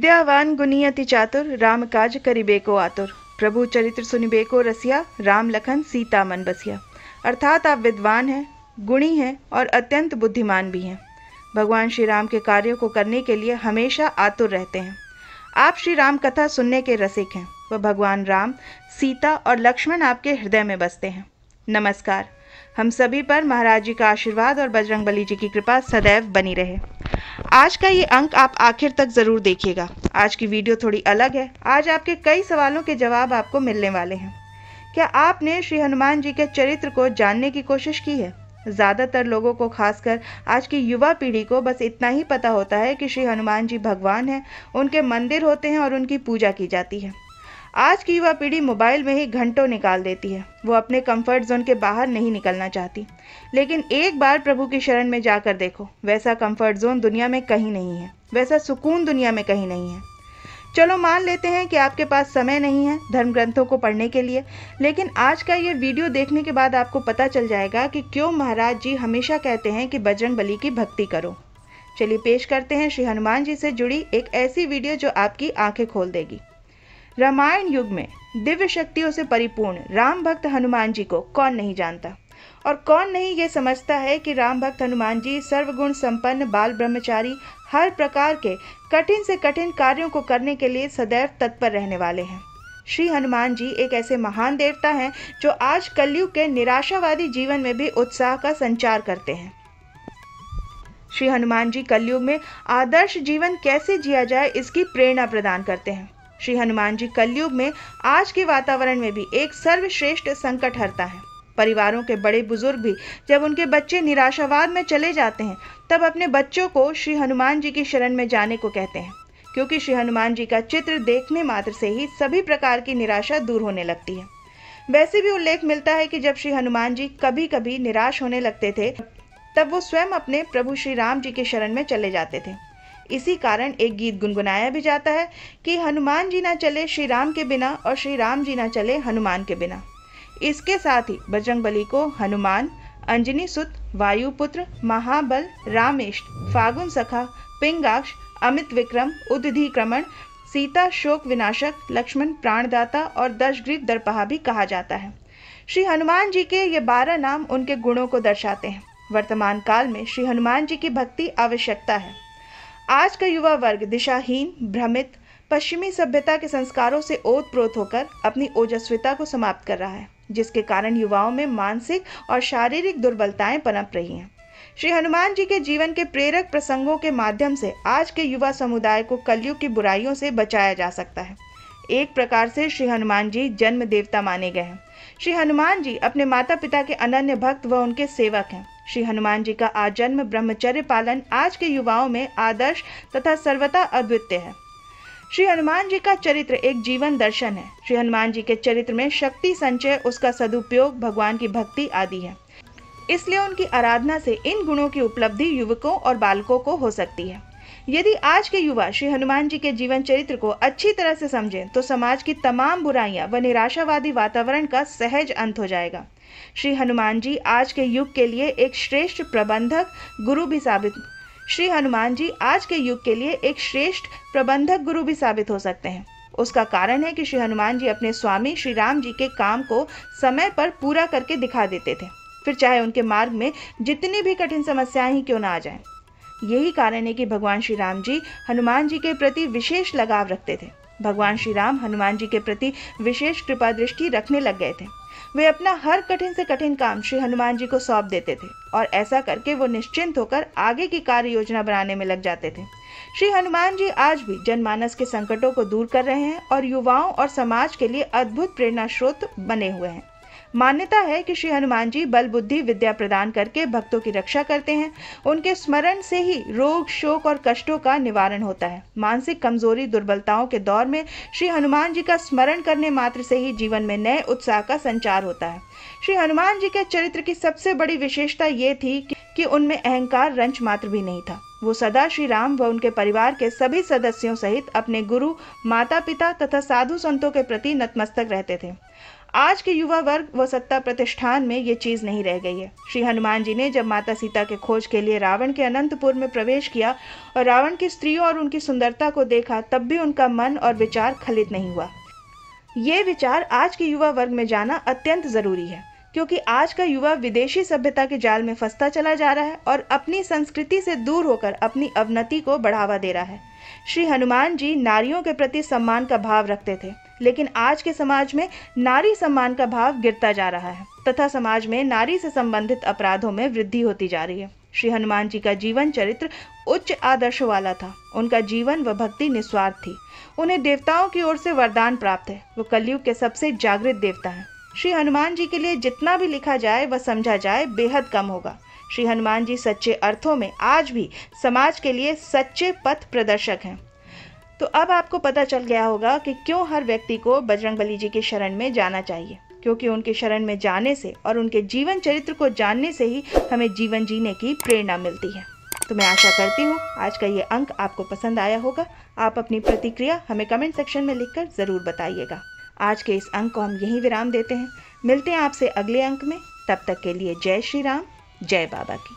विद्यावान गुनी अति चातुर, राम काज करिबेको आतुर। प्रभु चरित्र सुनिबेको रसिया, राम लखन सीता मन बसिया। अर्थात आप विद्वान हैं, गुणी हैं और अत्यंत बुद्धिमान भी हैं। भगवान श्री राम के कार्यों को करने के लिए हमेशा आतुर रहते हैं। आप श्री राम कथा सुनने के रसिक हैं। वह भगवान राम, सीता और लक्ष्मण आपके हृदय में बसते हैं। नमस्कार। हम सभी पर महाराज जी का आशीर्वाद और बजरंगबली जी की कृपा सदैव बनी रहे। आज का ये अंक आप आखिर तक ज़रूर देखिएगा। आज की वीडियो थोड़ी अलग है। आज आपके कई सवालों के जवाब आपको मिलने वाले हैं। क्या आपने श्री हनुमान जी के चरित्र को जानने की कोशिश की है? ज़्यादातर लोगों को, खासकर आज की युवा पीढ़ी को, बस इतना ही पता होता है कि श्री हनुमान जी भगवान हैं, उनके मंदिर होते हैं और उनकी पूजा की जाती है। आज की युवा पीढ़ी मोबाइल में ही घंटों निकाल देती है। वो अपने कंफर्ट जोन के बाहर नहीं निकलना चाहती। लेकिन एक बार प्रभु की शरण में जाकर देखो, वैसा कंफर्ट जोन दुनिया में कहीं नहीं है, वैसा सुकून दुनिया में कहीं नहीं है। चलो मान लेते हैं कि आपके पास समय नहीं है धर्म ग्रंथों को पढ़ने के लिए, लेकिन आज का ये वीडियो देखने के बाद आपको पता चल जाएगा कि क्यों महाराज जी हमेशा कहते हैं कि बजरंगबली की भक्ति करो। चलिए पेश करते हैं श्री हनुमान जी से जुड़ी एक ऐसी वीडियो जो आपकी आंखें खोल देगी। रामायण युग में दिव्य शक्तियों से परिपूर्ण राम भक्त हनुमान जी को कौन नहीं जानता, और कौन नहीं ये समझता है कि राम भक्त हनुमान जी सर्वगुण संपन्न बाल ब्रह्मचारी, हर प्रकार के कठिन से कठिन कार्यों को करने के लिए सदैव तत्पर रहने वाले हैं। श्री हनुमान जी एक ऐसे महान देवता हैं जो आज कलयुग के निराशावादी जीवन में भी उत्साह का संचार करते हैं। श्री हनुमान जी कलयुग में आदर्श जीवन कैसे जिया जाए इसकी प्रेरणा प्रदान करते हैं। श्री हनुमान जी कलयुग में आज के वातावरण में भी एक सर्वश्रेष्ठ संकट हरता है। परिवारों के बड़े बुजुर्ग भी जब उनके बच्चे निराशावाद में चले जाते हैं तब अपने बच्चों को श्री हनुमान जी की शरण में जाने को कहते हैं, क्योंकि श्री हनुमान जी का चित्र देखने मात्र से ही सभी प्रकार की निराशा दूर होने लगती है। वैसे भी उल्लेख मिलता है कि जब श्री हनुमान जी कभी कभी निराश होने लगते थे तब वो स्वयं अपने प्रभु श्री राम जी की शरण में चले जाते थे। इसी कारण एक गीत गुनगुनाया भी जाता है कि हनुमान जी ना चले श्री राम के बिना और श्री राम जी ना चले हनुमान के बिना। इसके साथ ही बजरंगबली को हनुमान, अंजनी सुत, वायुपुत्र, महाबल, रामेष्ट, फागुन सखा, पिंगाक्ष, अमित विक्रम, उद्धिक्रमण, सीता शोक विनाशक, लक्ष्मण प्राणदाता और दशग्रीव दर्पहा भी कहा जाता है। श्री हनुमान जी के ये 12 नाम उनके गुणों को दर्शाते हैं। वर्तमान काल में श्री हनुमान जी की भक्ति आवश्यकता है। आज का युवा वर्ग दिशाहीन, भ्रमित, पश्चिमी सभ्यता के संस्कारों से ओतप्रोत होकर अपनी ओजस्विता को समाप्त कर रहा है, जिसके कारण युवाओं में मानसिक और शारीरिक दुर्बलताएं पनप रही हैं। श्री हनुमान जी के जीवन के प्रेरक प्रसंगों के माध्यम से आज के युवा समुदाय को कलयुग की बुराइयों से बचाया जा सकता है। एक प्रकार से श्री हनुमान जी जन्म देवता माने गए हैं। श्री हनुमान जी अपने माता पिता के अनन्य भक्त व उनके सेवक हैं। श्री हनुमान जी का आजन्म ब्रह्मचर्य पालन आज के युवाओं में आदर्श तथा सर्वथा अद्वितीय है। श्री हनुमान जी का चरित्र एक जीवन दर्शन है। श्री हनुमान जी के चरित्र में शक्ति संचय, उसका सदुपयोग, भगवान की भक्ति आदि है। इसलिए उनकी आराधना से इन गुणों की उपलब्धि युवकों और बालकों को हो सकती है। यदि आज के युवा श्री हनुमान जी के जीवन चरित्र को अच्छी तरह से समझें तो समाज की तमाम बुराइयां व निराशावादी वातावरण का सहज अंत हो जाएगा। श्री हनुमान जी आज के युग के लिए एक श्रेष्ठ प्रबंधक गुरु भी साबित हो सकते हैं। उसका कारण है कि श्री हनुमान जी अपने स्वामी श्री राम जी के काम को समय पर पूरा करके दिखा देते थे, फिर चाहे उनके मार्ग में जितनी भी कठिन समस्याएं ही क्यों ना आ जाएं। यही कारण है कि भगवान श्री राम जी हनुमान जी के प्रति विशेष लगाव रखते थे। भगवान श्री राम हनुमान जी के प्रति विशेष कृपा दृष्टि रखने लग गए थे। वे अपना हर कठिन से कठिन काम श्री हनुमान जी को सौंप देते थे और ऐसा करके वो निश्चिंत होकर आगे की कार्य योजना बनाने में लग जाते थे। श्री हनुमान जी आज भी जनमानस के संकटों को दूर कर रहे हैं और युवाओं और समाज के लिए अद्भुत प्रेरणा स्रोत बने हुए हैं। मान्यता है कि श्री हनुमान जी बल बुद्धि विद्या प्रदान करके भक्तों की रक्षा करते हैं। उनके स्मरण से ही रोग, शोक और कष्टों का निवारण होता है। मानसिक कमजोरी, दुर्बलताओं के दौर में श्री हनुमान जी का स्मरण करने मात्र से ही जीवन में नए उत्साह का संचार होता है। श्री हनुमान जी के चरित्र की सबसे बड़ी विशेषता ये थी कि उनमें अहंकार रंच मात्र भी नहीं था। वो सदा श्री राम व उनके परिवार के सभी सदस्यों सहित अपने गुरु, माता पिता तथा साधु संतों के प्रति नतमस्तक रहते थे। आज के युवा वर्ग व सत्ता प्रतिष्ठान में ये चीज़ नहीं रह गई है। श्री हनुमान जी ने जब माता सीता के खोज के लिए रावण के अनंतपुर में प्रवेश किया और रावण की स्त्रियों और उनकी सुंदरता को देखा, तब भी उनका मन और विचार खलित नहीं हुआ। ये विचार आज के युवा वर्ग में जाना अत्यंत ज़रूरी है, क्योंकि आज का युवा विदेशी सभ्यता के जाल में फंसता चला जा रहा है और अपनी संस्कृति से दूर होकर अपनी अवनति को बढ़ावा दे रहा है। श्री हनुमान जी नारियों के प्रति सम्मान का भाव रखते थे, लेकिन आज के समाज में नारी सम्मान का भाव गिरता जा रहा है तथा समाज में नारी से संबंधित अपराधों में वृद्धि होती जा रही है। श्री हनुमान जी का जीवन चरित्र उच्च आदर्श वाला था। उनका जीवन व भक्ति निस्वार्थ थी। उन्हें देवताओं की ओर से वरदान प्राप्त है। वो कलयुग के सबसे जागृत देवता हैं। श्री हनुमान जी के लिए जितना भी लिखा जाए व समझा जाए बेहद कम होगा। श्री हनुमान जी सच्चे अर्थों में आज भी समाज के लिए सच्चे पथ प्रदर्शक हैं। तो अब आपको पता चल गया होगा कि क्यों हर व्यक्ति को बजरंगबली जी की शरण में जाना चाहिए, क्योंकि उनकी शरण में जाने से और उनके जीवन चरित्र को जानने से ही हमें जीवन जीने की प्रेरणा मिलती है। तो मैं आशा करती हूँ आज का ये अंक आपको पसंद आया होगा। आप अपनी प्रतिक्रिया हमें कमेंट सेक्शन में लिखकर ज़रूर बताइएगा। आज के इस अंक को हम यहीं विराम देते हैं। मिलते हैं आपसे अगले अंक में। तब तक के लिए जय श्री राम, जय बाबा की।